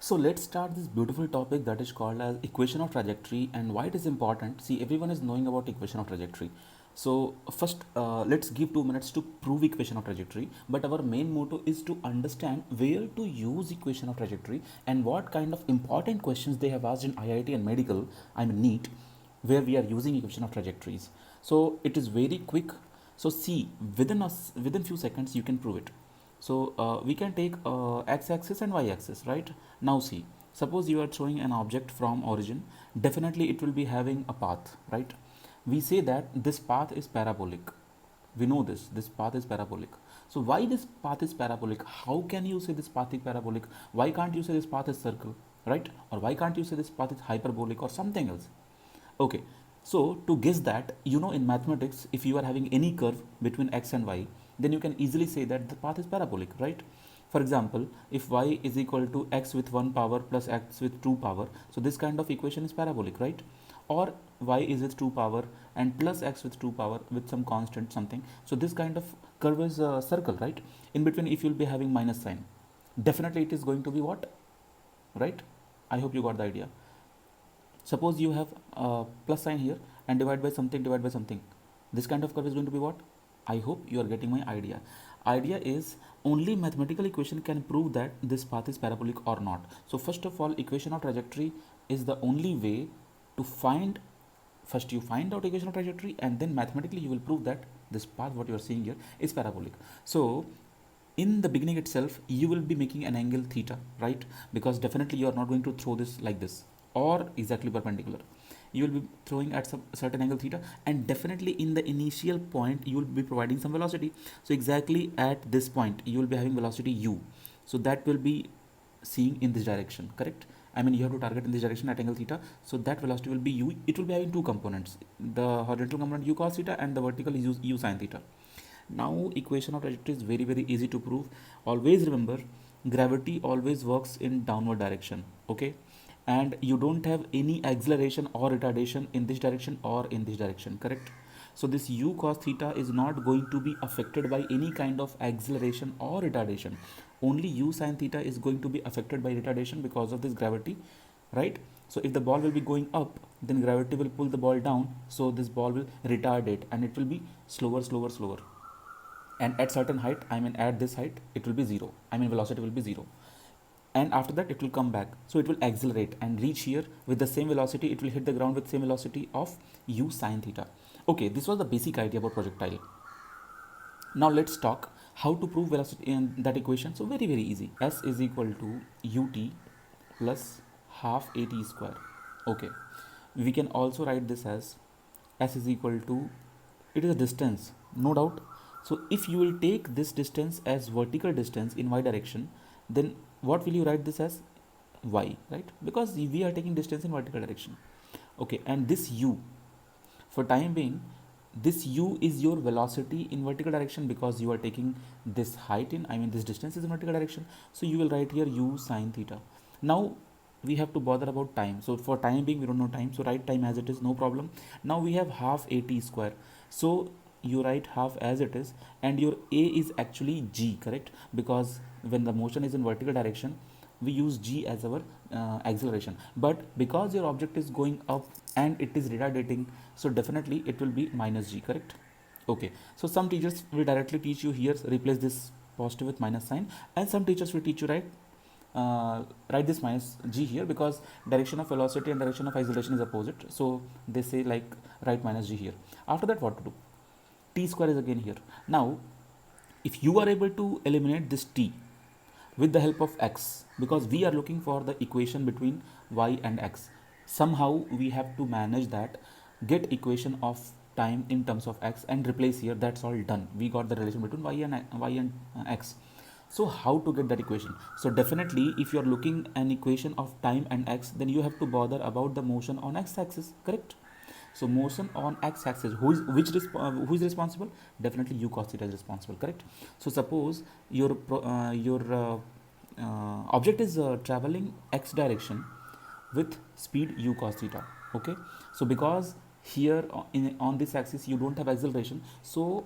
So let's start this beautiful topic that is called as equation of trajectory and why it is important. See, everyone is knowing about equation of trajectory. So first, let's give 2 minutes to prove equation of trajectory. But our main motto is to understand where to use equation of trajectory and what kind of important questions they have asked in IIT and medical, I mean NEET, where we are using equation of trajectories. So it is very quick. So see, within few seconds you can prove it. So we can take x-axis and y-axis, right? Now see, suppose you are showing an object from origin, definitely it will be having a path, right? We say that this path is parabolic. We know this path is parabolic. So why this path is parabolic? How can you say this path is parabolic? Why can't you say this path is circle, right? Or why can't you say this path is hyperbolic or something else? Okay, so to guess that, in mathematics, if you are having any curve between x and y, then you can easily say that the path is parabolic, right? For example, if y is equal to x with 1 power plus x with 2 power, so this kind of equation is parabolic, right? Or y is with 2 power and plus x with 2 power with some constant something. So this kind of curve is a circle, right? In between, if you'll be having minus sign, definitely it is going to be what, right? I hope you got the idea. Suppose you have a plus sign here and divide by something. This kind of curve is going to be what? I hope you are getting my idea. Idea is only mathematical equation can prove that this path is parabolic or not. So first of all, equation of trajectory is the only way to find. First you find out equation of trajectory and then mathematically you will prove that this path what you are seeing here is parabolic. So in the beginning itself you will be making an angle theta, right? Because definitely you are not going to throw this like this or exactly perpendicular. You will be throwing at some certain angle theta, and definitely in the initial point you will be providing some velocity. So exactly at this point you will be having velocity u, so that will be seeing in this direction, correct? I mean, you have to target in this direction at angle theta, so that velocity will be u. It will be having two components, the horizontal component u cos theta and the vertical is u sin theta. Now equation of trajectory is very easy to prove. Always remember, gravity always works in downward direction, okay? And you don't have any acceleration or retardation in this direction or in this direction, correct? So this u cos theta is not going to be affected by any kind of acceleration or retardation. Only u sin theta is going to be affected by retardation because of this gravity, right? So if the ball will be going up, then gravity will pull the ball down, so this ball will retard it and it will be slower. And at certain height, I mean at this height, it will be zero, I mean velocity will be zero, and after that it will come back, so it will accelerate and reach here with the same velocity. It will hit the ground with same velocity of u sin theta. Okay, this was the basic idea about projectile. Now let's talk how to prove velocity in that equation. So very easy. S is equal to ut plus half at square. Okay, we can also write this as S is equal to, it is a distance, no doubt. So if you will take this distance as vertical distance in y direction, then what will you write this as? Y, right? Because we are taking distance in vertical direction. Okay, and this u, for time being, this u is your velocity in vertical direction because you are taking this height in, I mean this distance is in vertical direction. So you will write here u sin theta. Now we have to bother about time. So for time being we don't know time, so write time as it is, no problem. Now we have half at square, so you write half as it is, and your a is actually g, correct? Because when the motion is in vertical direction, we use g as our acceleration, but because your object is going up and it is retardating, so definitely it will be minus g, correct? Okay, so some teachers will directly teach you here, replace this positive with minus sign, and some teachers will teach you write this minus g here because direction of velocity and direction of acceleration is opposite, so they say like write minus g here. After that, what to do? T square is again here. Now if you are able to eliminate this t with the help of x, because we are looking for the equation between y and x, somehow we have to manage that, get equation of time in terms of x and replace here. That's all done, we got the relation between y and x. So how to get that equation? So definitely if you are looking an equation of time and x, then you have to bother about the motion on x axis, correct? So motion on x axis, who is responsible? Definitely u cos theta is responsible, correct? So suppose your object is traveling x direction with speed u cos theta. Okay, so because here on this axis you don't have acceleration, so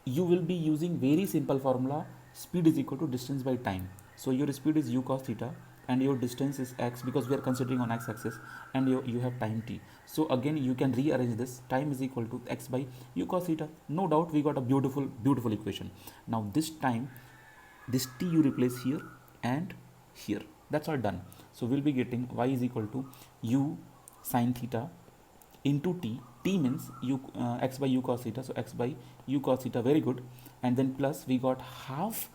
you will be using very simple formula, speed is equal to distance by time. So your speed is u cos theta and your distance is x because we are considering on x-axis, and you have time t. So again you can rearrange this. Time is equal to x by u cos theta. No doubt we got a beautiful equation. Now this time, this t you replace here and here. That's all done. So we'll be getting y is equal to u sine theta into t. T means x by u cos theta, so x by u cos theta, very good. And then plus we got half,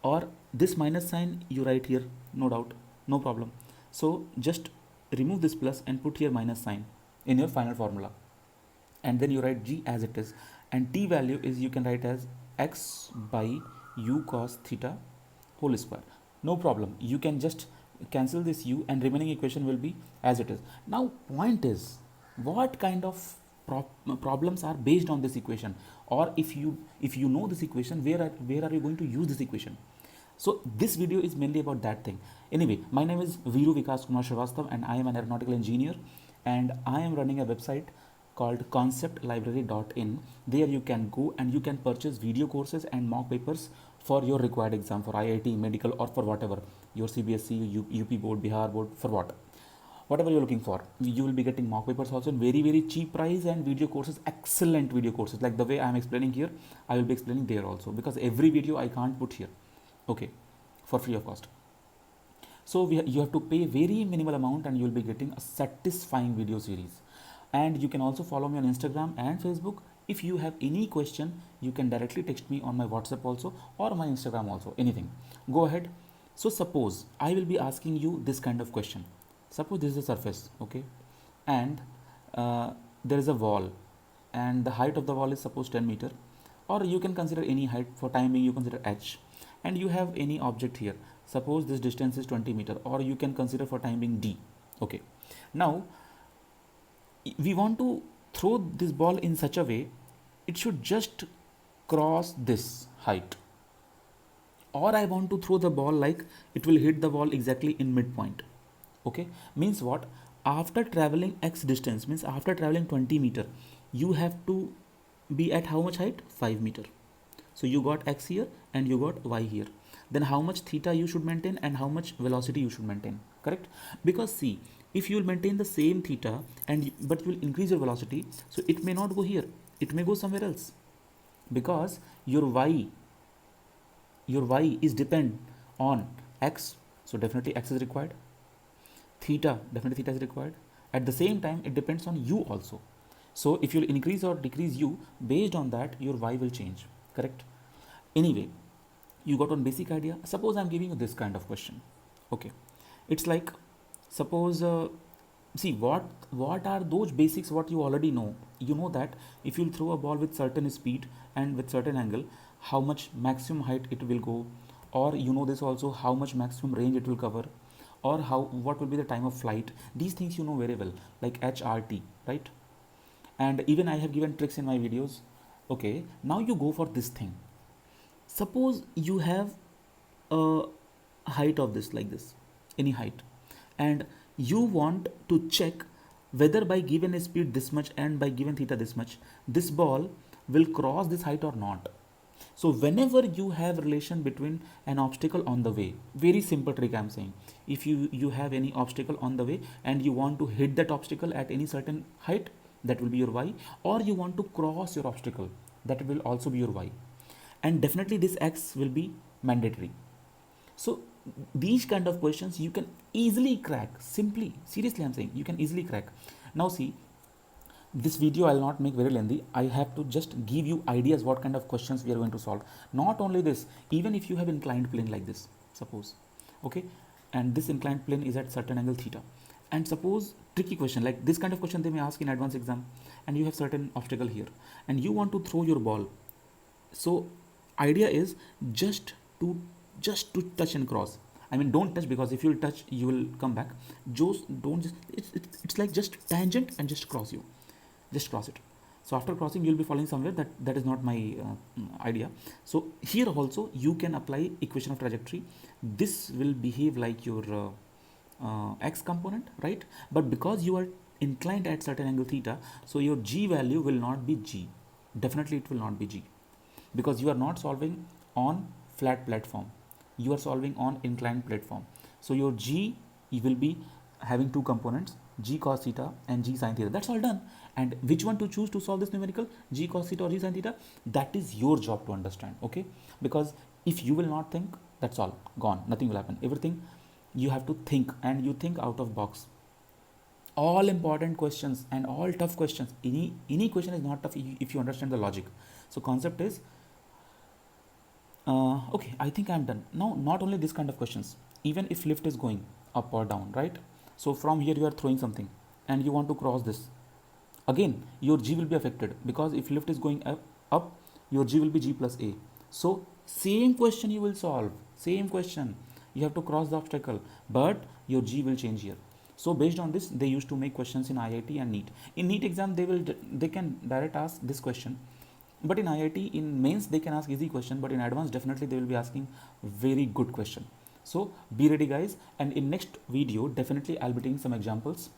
or this minus sign you write here, no doubt, no problem. So just remove this plus and put here minus sign in your final formula, and then you write g as it is, and t value is, you can write as x by u cos theta whole square. No problem, you can just cancel this u and remaining equation will be as it is. Now point is, what kind of problems are based on this equation, or if you know this equation, where are you going to use this equation? So this video is mainly about that thing. Anyway, my name is Veeru Vikas Kumar Srivastav and I am an aeronautical engineer, and I am running a website called conceptlibrary.in. There you can go and you can purchase video courses and mock papers for your required exam, for IIT, medical, or for whatever, your CBSE, UP board, Bihar board, for whatever you're looking for. You will be getting mock papers also in very cheap price, and video courses, excellent video courses, like the way I am explaining here, I will be explaining there also, because every video I can't put here, okay, for free of cost. So you have to pay very minimal amount and you will be getting a satisfying video series. And you can also follow me on Instagram and Facebook. If you have any question, you can directly text me on my WhatsApp also, or my Instagram also, anything. Go ahead. So suppose I will be asking you this kind of question. Suppose this is a surface, okay, and there is a wall, and the height of the wall is suppose 10 meter, or you can consider any height. For time being you consider h, and you have any object here. Suppose this distance is 20 meter, or you can consider for time being d. Okay, now we want to throw this ball in such a way it should just cross this height, or I want to throw the ball like it will hit the wall exactly in midpoint. Okay, means what? After traveling x distance, means after traveling 20 meter, you have to be at how much height? 5 meter. So you got x here and you got y here. Then how much theta you should maintain and how much velocity you should maintain, correct? Because see, if you will maintain the same theta but you will increase your velocity, so it may not go here, it may go somewhere else, because your y is depend on x, so definitely x is required. Theta, definitely theta is required. At the same time, it depends on u also. So if you increase or decrease u, based on that your y will change, correct? Anyway, you got one basic idea. Suppose I'm giving you this kind of question. Okay, it's like, suppose see, what are those basics what you already know. You know that if you'll throw a ball with certain speed and with certain angle, how much maximum height it will go, or you know this also, how much maximum range it will cover, or what will be the time of flight. These things you know very well, like HRT, right? And even I have given tricks in my videos. Okay, now you go for this thing. Suppose you have a height of this, like this, any height, and you want to check whether by given a speed this much and by given theta this much, this ball will cross this height or not. So whenever you have relation between an obstacle on the way, very simple trick I'm saying, if you have any obstacle on the way and you want to hit that obstacle at any certain height, that will be your y, or you want to cross your obstacle, that will also be your y, and definitely this x will be mandatory. So these kind of questions you can easily crack, simply, seriously I'm saying, you can easily crack. Now see, this video I'll not make very lengthy. I have to just give you ideas what kind of questions we are going to solve. Not only this, even if you have inclined plane like this, suppose, okay, and this inclined plane is at certain angle theta, and suppose tricky question like this kind of question they may ask in advanced exam, and you have certain obstacle here and you want to throw your ball. So idea is just to touch and cross. I mean, don't touch, because if you will touch you will come back. It's like just tangent and just cross it. So after crossing you will be falling somewhere. That is not my idea. So here also you can apply equation of trajectory. This will behave like your x component, right? But because you are inclined at certain angle theta, so your g value will not be g. Definitely it will not be g, because you are not solving on flat platform, you are solving on inclined platform. So your g will be having two components, g cos theta and g sin theta. That's all done. And which one to choose to solve this numerical, g cos theta or g sin theta, that is your job to understand. Okay, because if you will not think, that's all gone, nothing will happen. Everything you have to think, and you think out of box. All important questions and all tough questions, any question is not tough if you understand the logic. So concept is okay, I think I'm done now. Not only this kind of questions, even if lift is going up or down, right? So from here you are throwing something and you want to cross this, again your g will be affected, because if lift is going up, your g will be g plus a. So same question you will solve, same question, you have to cross the obstacle, but your g will change here. So based on this, they used to make questions in IIT and NEET. In NEET exam, they can direct ask this question, but in IIT, in mains, they can ask easy question, but in advanced, definitely they will be asking very good question. So be ready, guys, and in next video, definitely I'll be taking some examples